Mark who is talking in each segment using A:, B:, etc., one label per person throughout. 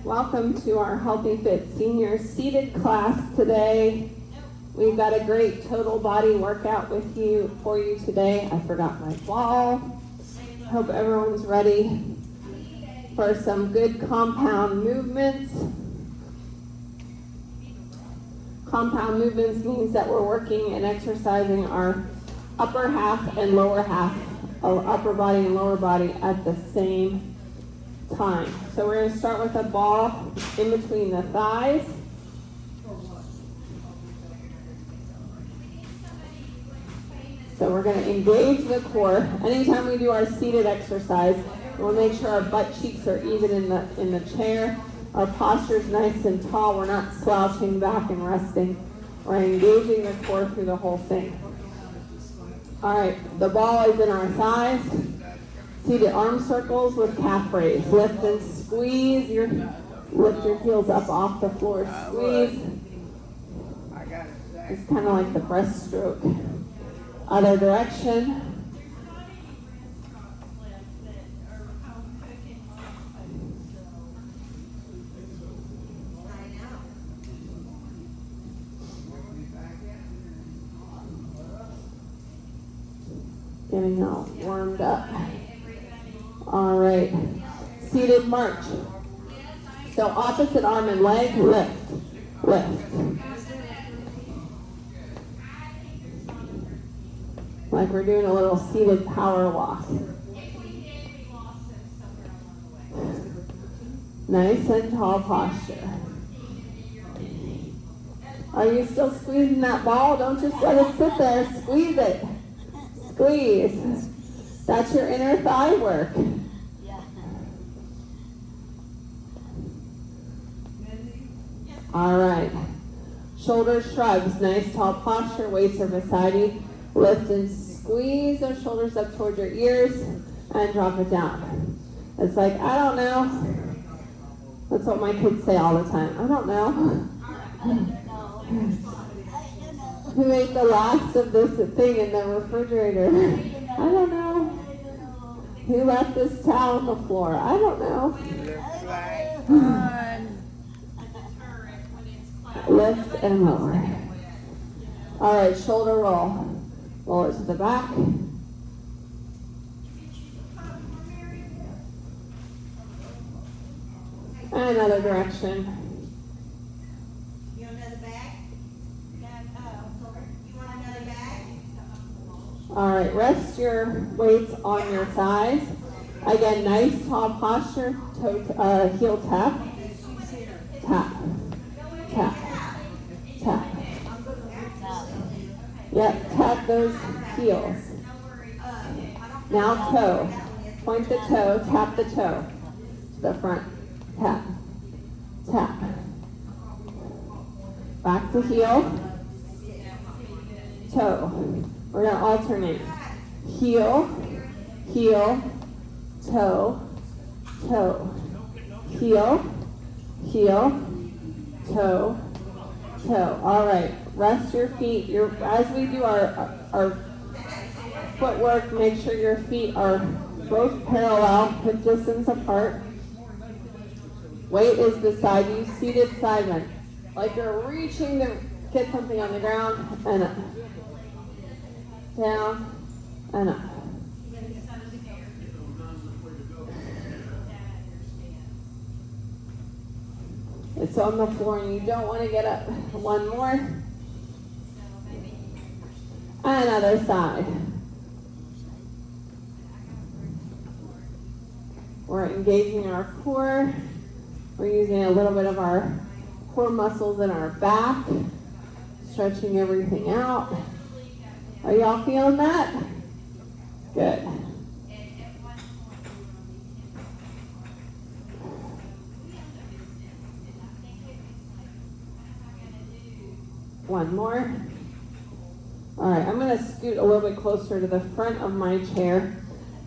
A: Welcome to our Healthy Fit Senior seated class today. We've got a great total body workout for you today. I forgot my ball. Hope everyone's ready for some good compound movements. Compound movements means that we're working and exercising our upper half and lower half of upper body and lower body at the same time. So we're going to start with a ball in between the thighs. So we're going to engage the core. Anytime we do our seated exercise, we'll make sure our butt cheeks are even in the chair. Our posture is nice and tall. We're not slouching back and resting. We're engaging the core through the whole thing. All right, the ball is in our thighs. Seated arm circles with calf raise. Lift and squeeze. Lift your heels up off the floor. Squeeze. It's kind of like the breaststroke. Other direction. Getting all warmed up. All right. Seated march. So opposite arm and leg, lift, lift. Like we're doing a little seated power walk. Nice and tall posture. Are you still squeezing that ball? Don't just let it sit there. Squeeze it. Squeeze. That's your inner thigh work. All right. Shoulder shrugs. Nice tall posture. Weights are beside you. Lift and squeeze those shoulders up toward your ears and drop it down. It's like, I don't know. That's what my kids say all the time. I don't know. Who ate the last of this thing in the refrigerator? I don't know. Who left this towel on the floor? I don't know. Lift and lower. All right, shoulder roll. Roll it to the back. And another direction.
B: You want another bag? You want another bag?
A: All right, rest your weights on your thighs. Again, nice tall posture. Heel tap. Tap. Tap. Tap. Yep, tap those heels. Now toe. Point the toe, tap the toe. To the front. Tap. Tap. Back to heel. Toe. We're going to alternate. Heel, heel, toe, toe. Heel, heel, toe, toe. All right. Rest your feet. As we do our footwork, make sure your feet are both parallel, hip distance apart. Weight is beside you, seated side bend. Like you're reaching to get something on the ground, and up. Down, and up. It's on the floor and you don't want to get up. One more. Another side. We're engaging our core. We're using a little bit of our core muscles in our back, stretching everything out. Are y'all feeling that? Good. One more. All right, I'm going to scoot a little bit closer to the front of my chair.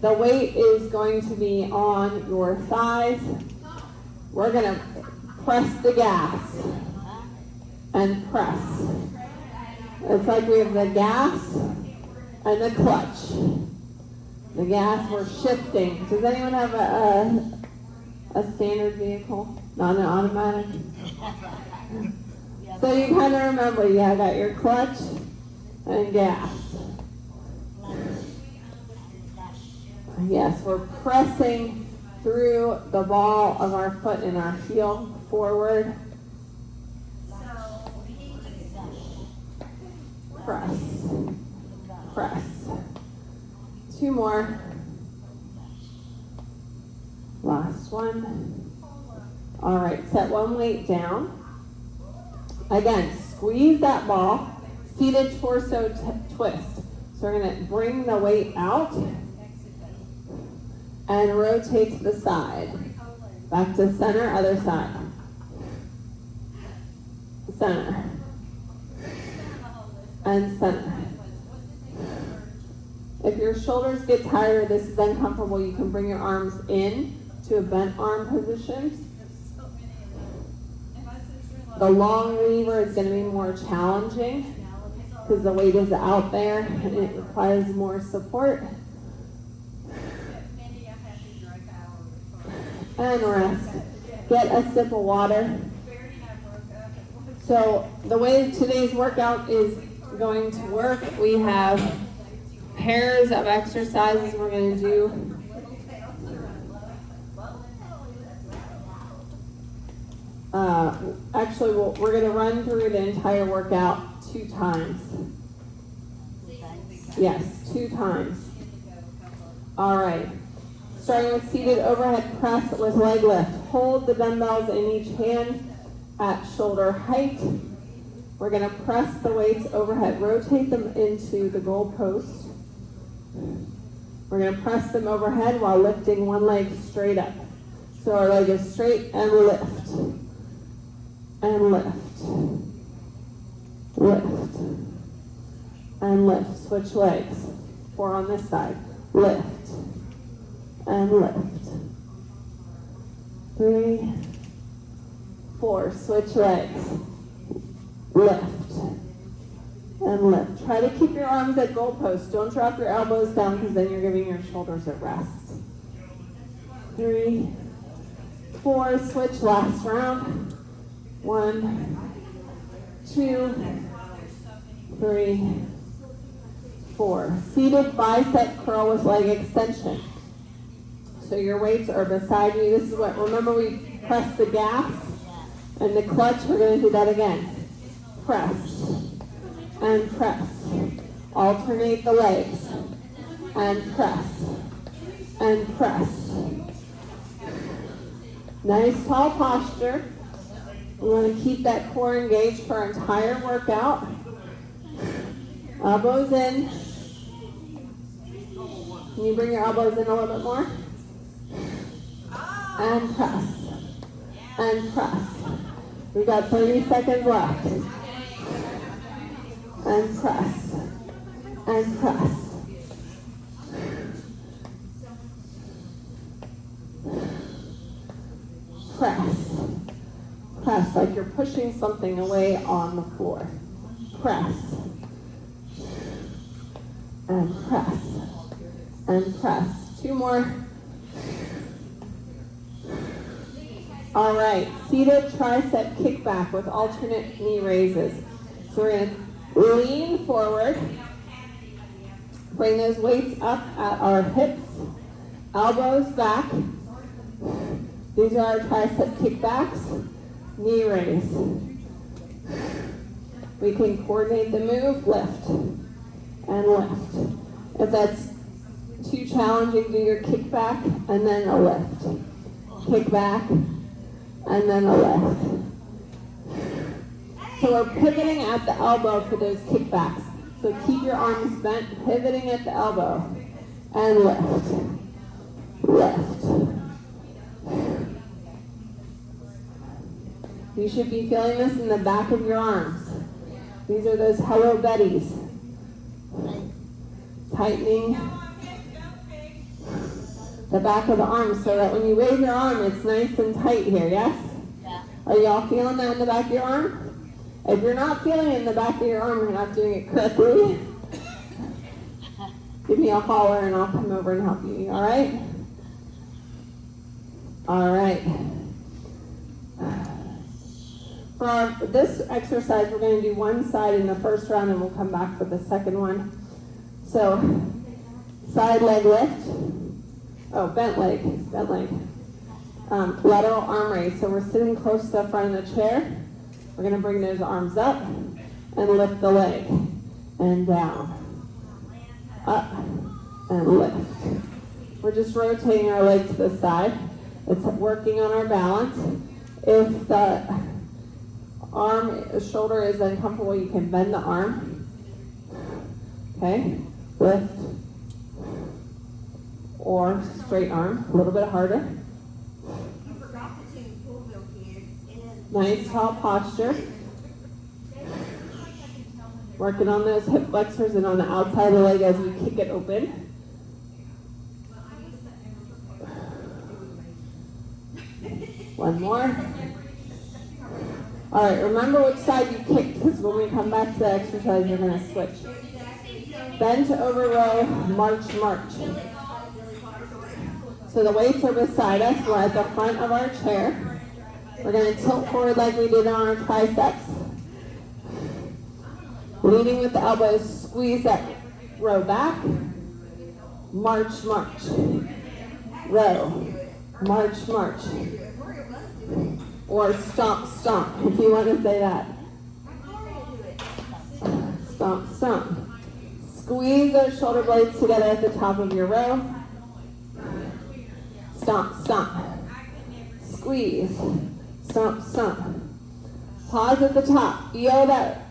A: The weight is going to be on your thighs. We're going to press the gas and press. It's like we have the gas and the clutch. The gas, we're shifting. Does anyone have a standard vehicle? Not an automatic. So you kind of remember, you have got your clutch and gas. Yes, we're pressing through the ball of our foot and our heel forward. Press. Press. 2 more. Last one. All right, set one weight down. Again, squeeze that ball. Seated torso twist. So we're going to bring the weight out and rotate to the side. Back to center, other side. Center. And center. If your shoulders get tired or this is uncomfortable, you can bring your arms in to a bent arm position. The long lever is going to be more challenging because the weight is out there and it requires more support. And rest. Get a sip of water. So the way today's workout is going to work, we have pairs of exercises we're going to do. Actually, we're going to run through the entire workout 2 times. Yes, 2 times. All right. Starting with seated overhead press with leg lift. Hold the dumbbells in each hand at shoulder height. We're going to press the weights overhead. Rotate them into the goal post. We're going to press them overhead while lifting one leg straight up. So our leg is straight and lift. And lift. Lift. And lift. Switch legs. 4 on this side. Lift. And lift. 3, 4. Switch legs. Lift. And lift. Try to keep your arms at goalposts. Don't drop your elbows down because then you're giving your shoulders a rest. 3, 4. Switch last round. 1, 2, 3, 4. Seated bicep curl with leg extension. So your weights are beside you. This is what, remember we press the gas and the clutch. We're going to do that again. Press and press. Alternate the legs and press and press. Nice tall posture. We want to keep that core engaged for our entire workout. Elbows in. Can you bring your elbows in a little bit more? And press. And press. We've got 30 seconds left. And press. And press. Press. Press like you're pushing something away on the floor. Press. And press. And press. 2 more. All right, seated tricep kickback with alternate knee raises. So we're going to lean forward, bring those weights up at our hips, elbows back. These are our tricep kickbacks, knee raise. We can coordinate the move, lift and lift. If that's too challenging, do your kickback and then a lift. Kick back. And then a lift. So we're pivoting at the elbow for those kickbacks. So keep your arms bent, pivoting at the elbow. And lift. Lift. You should be feeling this in the back of your arms. These are those Hello Bettys. Tightening the back of the arm so that when you wave your arm, it's nice and tight here, yes?
C: Yeah.
A: Are y'all feeling that in the back of your arm? If you're not feeling it in the back of your arm, you're not doing it correctly. Give me a holler and I'll come over and help you, all right? All right. this exercise, we're going to do one side in the first round and we'll come back for the second one. So, side leg lift. Oh, bent leg. Lateral arm raise. So we're sitting close to the front of the chair. We're going to bring those arms up and lift the leg. And down. Up and lift. We're just rotating our leg to the side. It's working on our balance. If the shoulder is uncomfortable, you can bend the arm. Okay, lift. Or straight arm, a little bit harder.
B: You forgot the two Poolville kids and.
A: Nice tall posture. Working on those hip flexors and on the outside of the leg as we kick it open. One more. All right, remember which side you kick, because when we come back to the exercise, you're going to switch. Bend over row, march. So the weights are beside us. We're at the front of our chair. We're going to tilt forward like we did on our triceps. Leading with the elbows, squeeze that row back. March. Row. March. Or stomp, if you want to say that. Stomp. Squeeze those shoulder blades together at the top of your row. Stomp. Squeeze. Stomp. Pause at the top. Feel that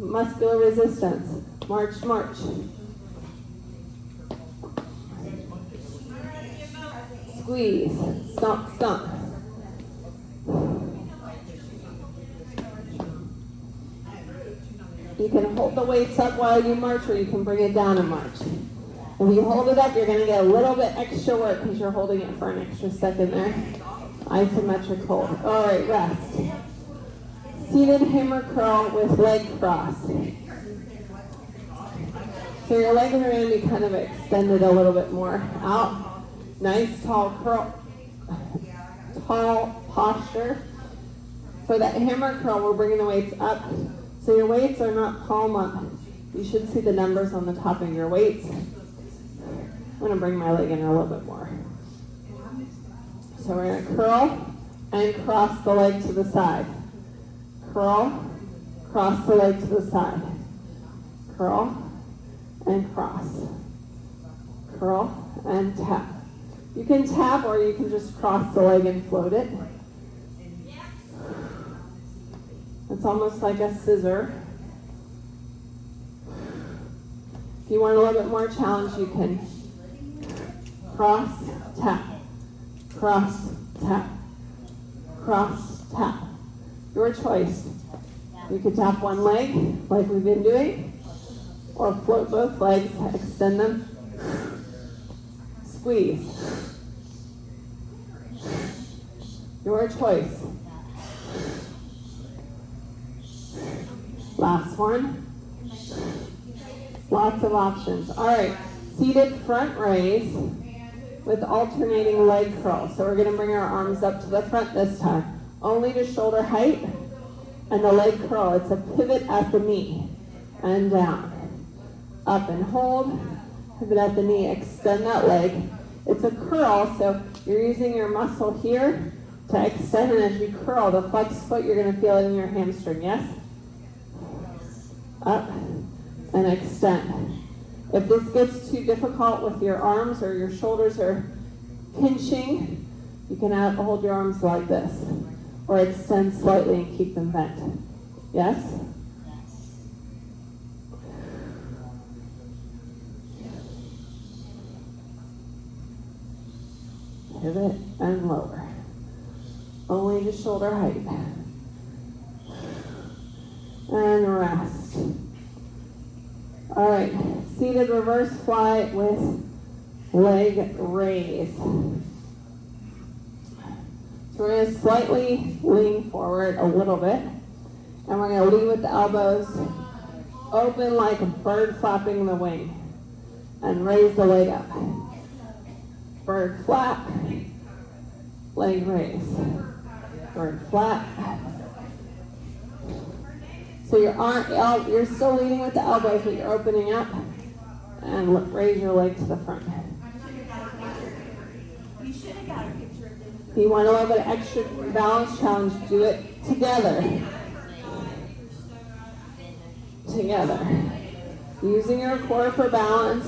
A: muscular resistance. March. Squeeze. Stomp. You can hold the weights up while you march, or you can bring it down and march. If you hold it up, you're going to get a little bit extra work because you're holding it for an extra second there. Isometric hold. All right, rest. Seated hammer curl with leg cross. So your legs are going to be kind of extended a little bit more out. Nice tall curl, tall posture. For that hammer curl, we're bringing the weights up. So your weights are not palm up. You should see the numbers on the top of your weights. I'm going to bring my leg in a little bit more. So we're going to curl and cross the leg to the side. Curl, cross the leg to the side. Curl and cross. Curl and tap. You can tap or you can just cross the leg and float it. It's almost like a scissor. If you want a little bit more challenge, you can cross, tap, cross, tap, cross, tap. Your choice. You could tap one leg, like we've been doing, or float both legs, extend them, squeeze. Your choice. Last one. Lots of options. All right, seated front raise with alternating leg curls. So we're going to bring our arms up to the front this time, only to shoulder height, and the leg curl. It's a pivot at the knee and down. Up and hold, pivot at the knee, extend that leg. It's a curl, so you're using your muscle here to extend, and as you curl, the flex foot, you're going to feel it in your hamstring, yes? Up and extend. If this gets too difficult with your arms or your shoulders are pinching, you can hold your arms like this or extend slightly and keep them bent. Yes? Pivot and lower. Only to shoulder height. And rest. All right, seated reverse fly with leg raise. So we're going to slightly lean forward a little bit, and we're going to lean with the elbows open like a bird flapping the wing, and raise the leg up. Bird flap, leg raise. Bird flap, So your arm, you're still leading with the elbows, but you're opening up. And raise your leg to the front.
B: You should have got a picture of them.
A: If you want a little bit of extra balance challenge, do it together. Together. Using your core for balance.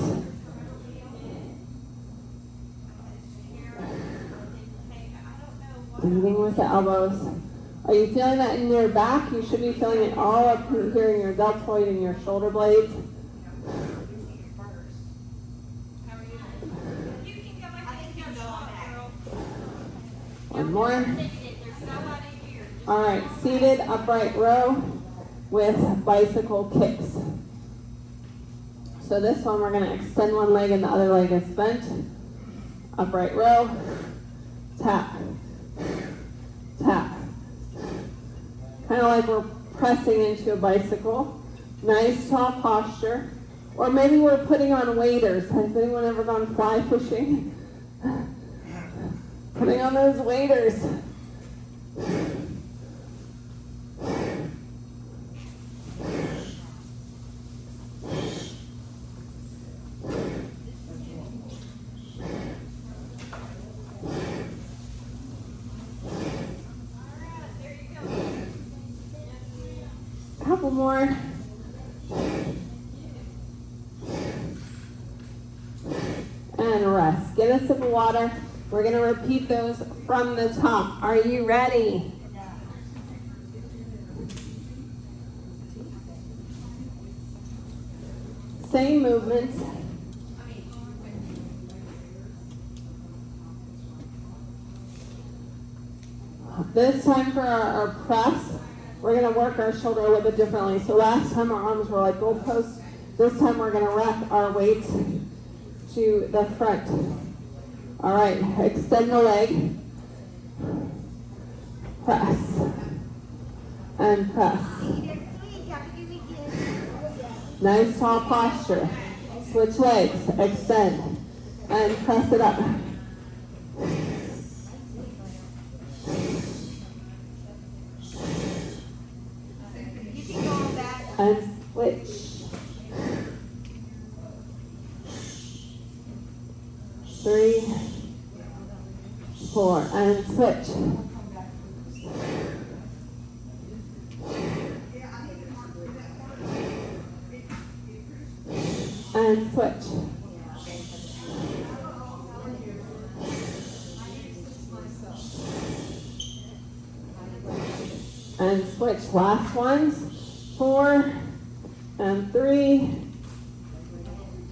A: Leading with the elbows. Are you feeling that in your back? You should be feeling it all up here in your deltoid and your shoulder blades. One more. All right, seated upright row with bicycle kicks. So this one we're going to extend one leg and the other leg is bent. Upright row, tap, tap. Kind of like we're pressing into a bicycle. Nice tall posture. Or maybe we're putting on waders. Has anyone ever gone fly fishing? Putting on those waders. Couple more. And rest. Get a sip of water. We're going to repeat those from the top. Are you ready? Same movements. This time for our press, we're going to work our shoulder a little bit differently. So last time our arms were like goalposts. This time we're going to wrap our weights to the front. All right, extend the leg. Press. And press. Nice tall posture. Switch legs, extend, and press it up. And switch. 3, 4, and switch. And switch. And switch. Last ones. 4 and 3,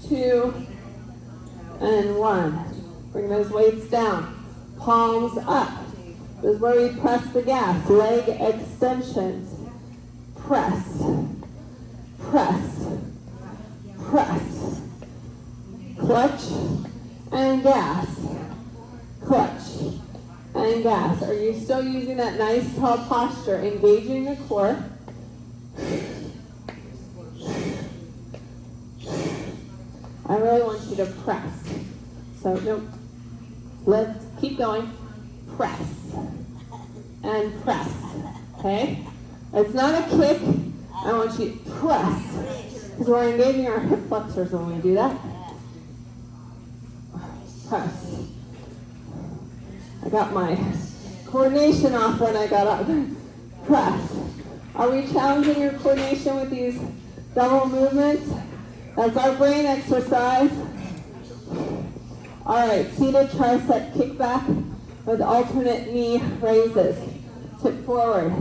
A: 2 and 1. Bring those weights down. Palms up. This is where we press the gas. Leg extensions. Press. Press. Press. Clutch and gas. Clutch and gas. Are you still using that nice tall posture, engaging the core? I really want you to press. So nope. Let's keep going. Press and press. Okay? It's not a kick. I want you to press. Because we're engaging our hip flexors when we do that. Press. I got my coordination off when I got up. Press. Are we challenging your coordination with these double movements? That's our brain exercise. All right, seated tricep kickback with alternate knee raises. Tip forward.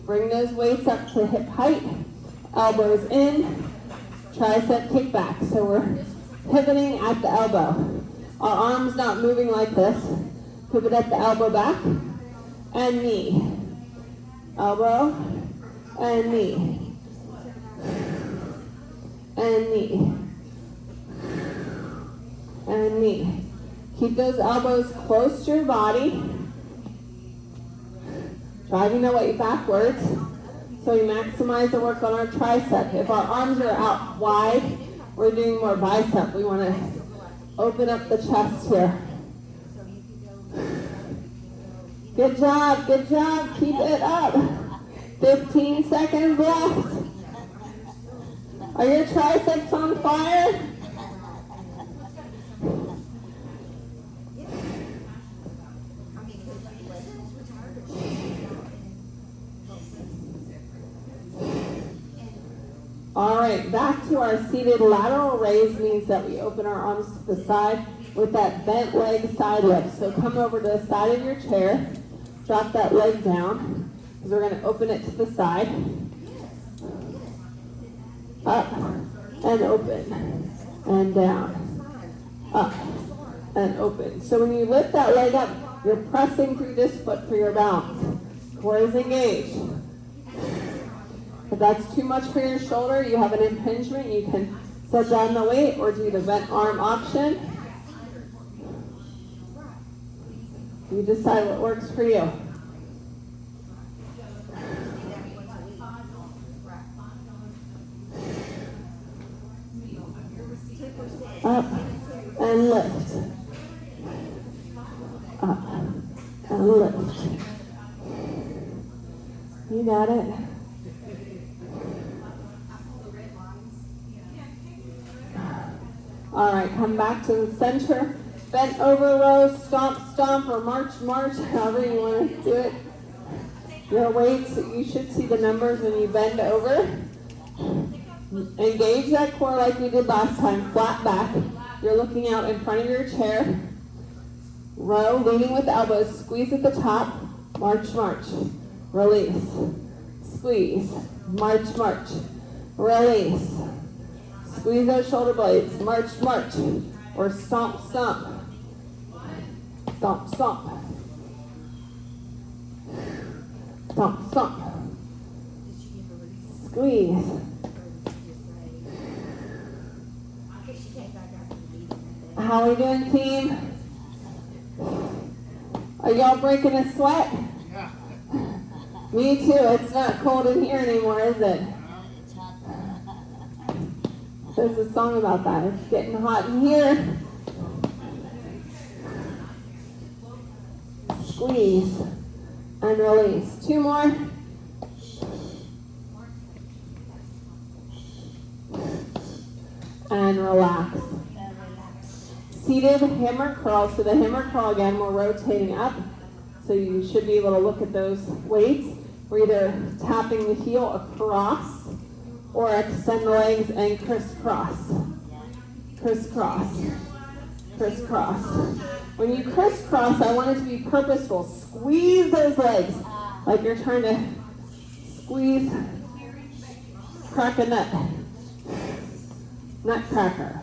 A: Bring those weights up to hip height. Elbows in. Tricep kickback. So we're pivoting at the elbow. Our arms not moving like this. Pivot at the elbow back. And knee. Elbow. And knee. And knee. And knee. Keep those elbows close to your body. Driving the weight backwards. So we maximize the work on our tricep. If our arms are out wide, we're doing more bicep. We want to open up the chest here. Good job, good job. Keep it up. 15 seconds left. Are your triceps on fire?
B: I mean, because Liz retired, but
A: All right, back to our seated lateral raise means that we open our arms to the side with that bent leg side lift. So come over to the side of your chair, drop that leg down, because we're going to open it to the side. Up and open and down. Up and open. So when you lift that leg up, you're pressing through this foot for your balance. Core is engaged. If that's too much for your shoulder, you have an impingement, you can set down the weight or do the bent arm option. You decide what works for you. Up and lift. Up and lift. You got it. All right, come back to the center. Bent over row, stomp, stomp, or march, march, however you want to do it. Your weights, you should see the numbers when you bend over. Engage that core like we did last time, flat back. You're looking out in front of your chair. Row, leaning with elbows, squeeze at the top, march, march, release, squeeze, march, march, release. Squeeze those shoulder blades, march, march, or stomp, stomp. Stomp, stomp. Stomp, stomp. Squeeze. How are we doing, team? Are y'all breaking a sweat?
C: Yeah.
A: Me too. It's not cold in here anymore, is it? There's a song about that. It's getting hot in here. Squeeze and release. Two more. And relax. Seated hammer curl. So the hammer curl again, we're rotating up. So you should be able to look at those weights. We're either tapping the heel across or extend the legs and crisscross. Crisscross. Crisscross. When you crisscross, I want it to be purposeful. Squeeze those legs like you're trying to squeeze, crack a nut. Nutcracker.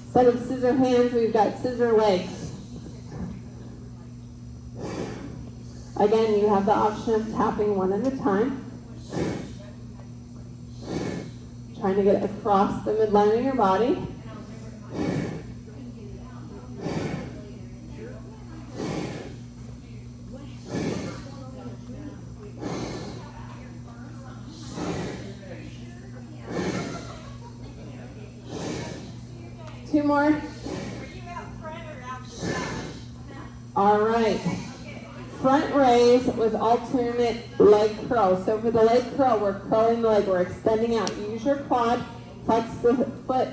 A: Instead of scissor hands, we've got scissor legs. Again, you have the option of tapping one at a time. Trying to get across the midline of your body. Two more. All right. Front raise with alternate leg curls. So for the leg curl, we're curling the leg, we're extending out. Use your quad, flex the foot,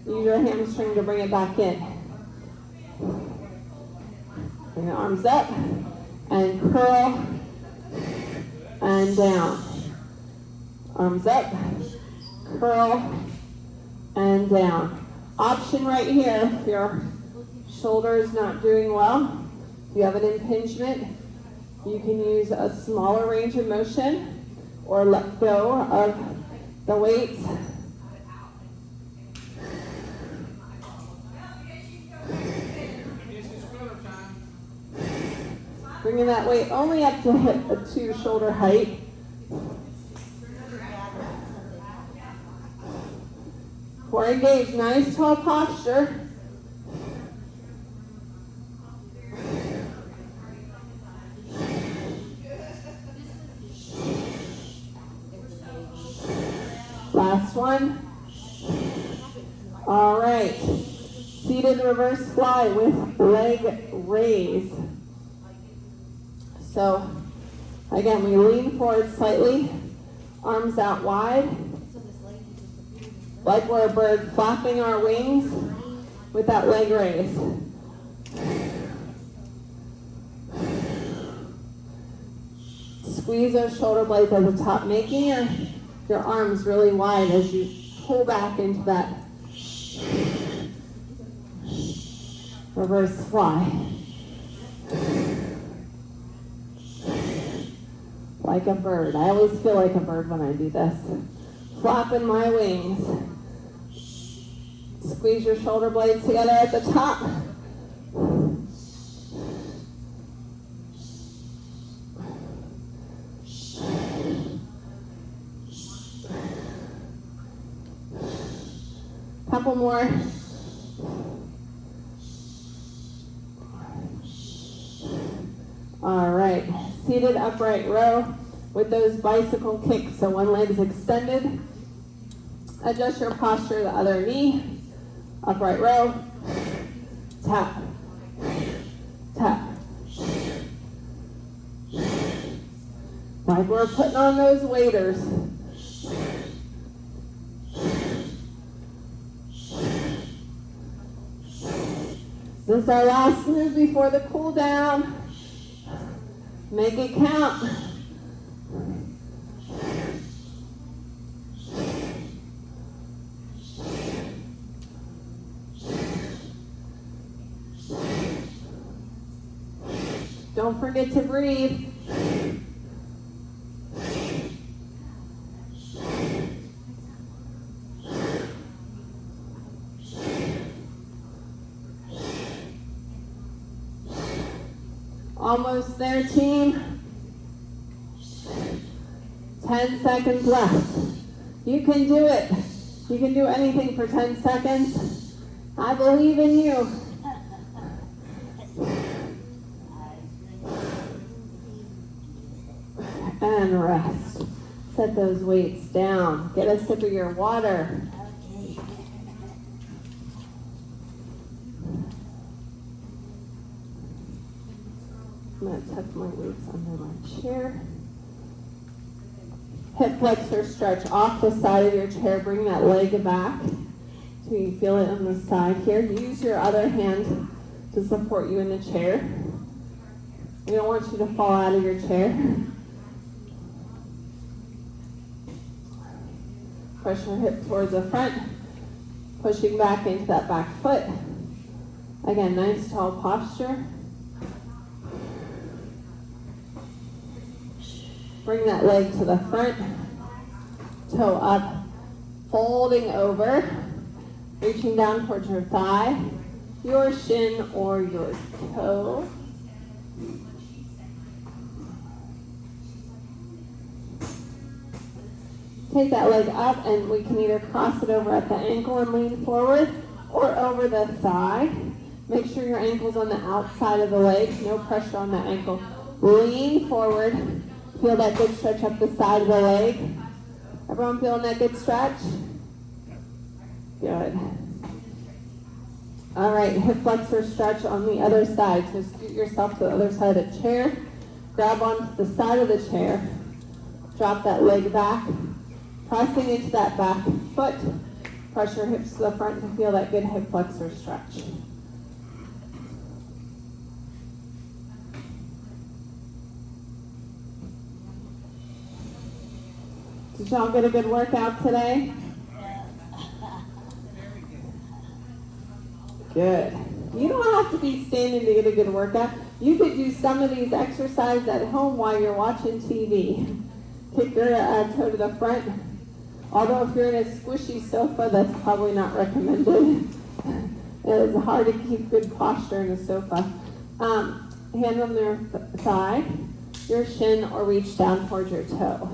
A: use your hamstring to bring it back in. Bring the arms up and curl and down. Arms up, curl and down. Option right here, if your shoulder is not doing well, if you have an impingement, you can use a smaller range of motion or let go of the weights. Bringing that weight only up to hip to shoulder height. Core engaged, nice tall posture. Last one. All right. Seated reverse fly with leg raise. So, again, we lean forward slightly. Arms out wide,
B: So this lady just appeared and
A: like we're a bird flapping our wings with that leg raise. Squeeze those shoulder blades at the top, making your arms really wide as you pull back into that reverse fly. Like a bird. I always feel like a bird when I do this. Flapping my wings. Squeeze your shoulder blades together at the top. Couple more. All right, seated upright row with those bicycle kicks. So one leg's extended. Adjust your posture, the other knee. Upright row. Tap. Tap. Like we're putting on those waders. This is our last move before the cool down. Make it count. Don't forget to breathe. Almost there, team. 10 seconds left. You can do it. You can do anything for 10 seconds. I believe in you. And rest. Set those weights down. Get a sip of your water. I'm going to tuck my weights under my chair. Hip flexor stretch off the side of your chair. Bring that leg back so you feel it on the side here. Use your other hand to support you in the chair. We don't want you to fall out of your chair. Press your hip towards the front, pushing back into that back foot. Again, nice tall posture. Bring that leg to the front, toe up, folding over, reaching down towards your thigh, your shin or your toe. Take that leg up and we can either cross it over at the ankle and lean forward or over the thigh. Make sure your ankle's on the outside of the leg, no pressure on the ankle. Lean forward. Feel that good stretch up the side of the leg. Everyone feeling that good stretch? Good. All right, hip flexor stretch on the other side. So scoot yourself to the other side of the chair. Grab onto the side of the chair. Drop that leg back. Pressing into that back foot. Press your hips to the front to feel that good hip flexor stretch. Did y'all get a good workout today? Good. You don't have to be standing to get a good workout. You could do some of these exercises at home while you're watching TV. Kick your toe to the front. Although if you're in a squishy sofa, that's probably not recommended. It is hard to keep good posture in a sofa. Hand on your thigh, your shin, or reach down towards your toe.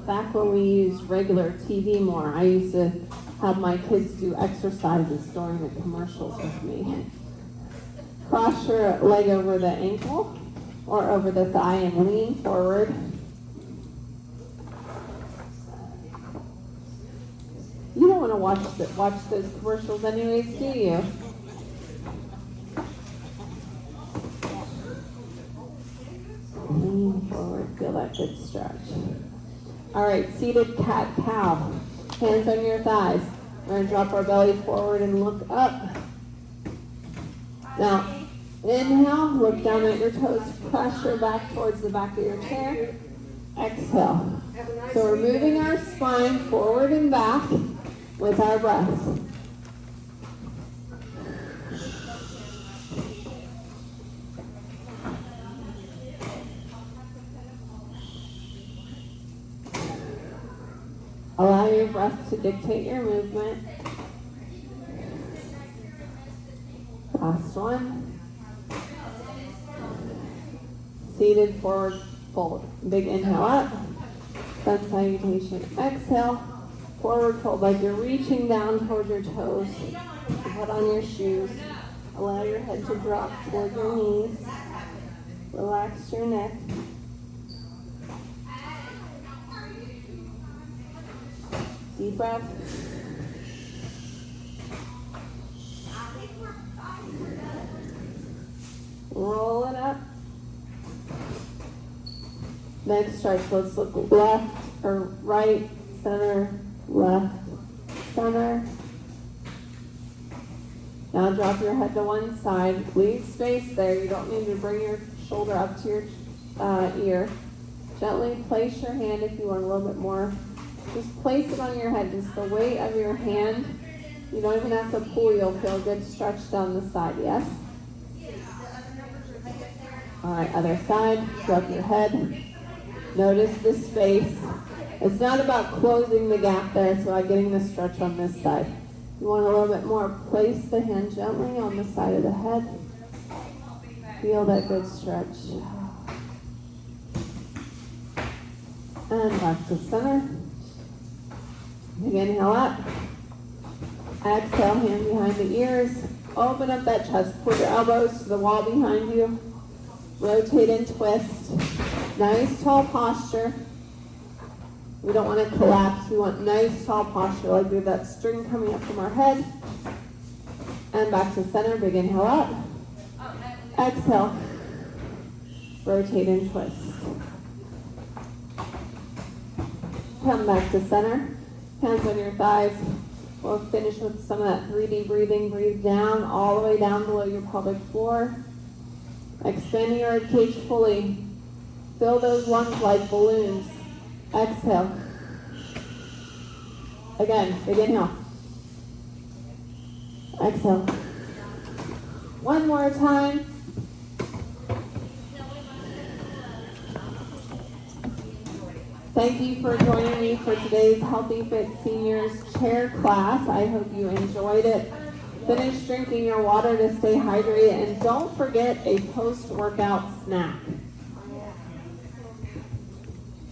A: Back when we used regular TV more, I used to have my kids do exercises during the commercials with me. Cross your leg over the ankle or over the thigh and lean forward. to watch those commercials anyways, do you? Lean forward, feel that good stretch. All right, seated cat-cow. Hands on your thighs. We're gonna drop our belly forward and look up. Now, inhale, look down at your toes, pressure back towards the back of your chair. Exhale. So we're moving our spine forward and back with our breath. Allow your breath to dictate your movement. Last one. Seated forward fold. Big inhale up. Sun salutation. Exhale. Forward fold like you're reaching down towards your toes. Put on your shoes. Allow your head to drop toward your knees. Relax your neck. Deep breath. Roll it up. Next stretch, let's look left or right, center, left, center. Now drop your head to one side. Leave space there. You don't need to bring your shoulder up to your ear. Gently place your hand if you want a little bit more. Just place it on your head, just the weight of your hand. You don't even have to pull, you'll feel a good stretch down the side, yes? All right, other side, drop your head. Notice the space. It's not about closing the gap there, it's about getting the stretch on this side. You want a little bit more, place the hand gently on the side of the head. Feel that good stretch. And back to center. Big inhale up. Exhale, hand behind the ears. Open up that chest. Put your elbows to the wall behind you. Rotate and twist. Nice tall posture. We don't want to collapse. We want nice tall posture like we have that string coming up from our head. And back to center. Big inhale up. Exhale. Rotate and twist. Come back to center. Hands on your thighs. We'll finish with some of that 3D breathing. Breathe down, all the way down below your pelvic floor. Expanding your ribcage fully. Fill those lungs like balloons. Exhale. Again, big inhale. Exhale. One more time. Thank you for joining me for today's Healthy Fit Seniors Chair class. I hope you enjoyed it. Finish drinking your water to stay hydrated, and don't forget a post-workout snack.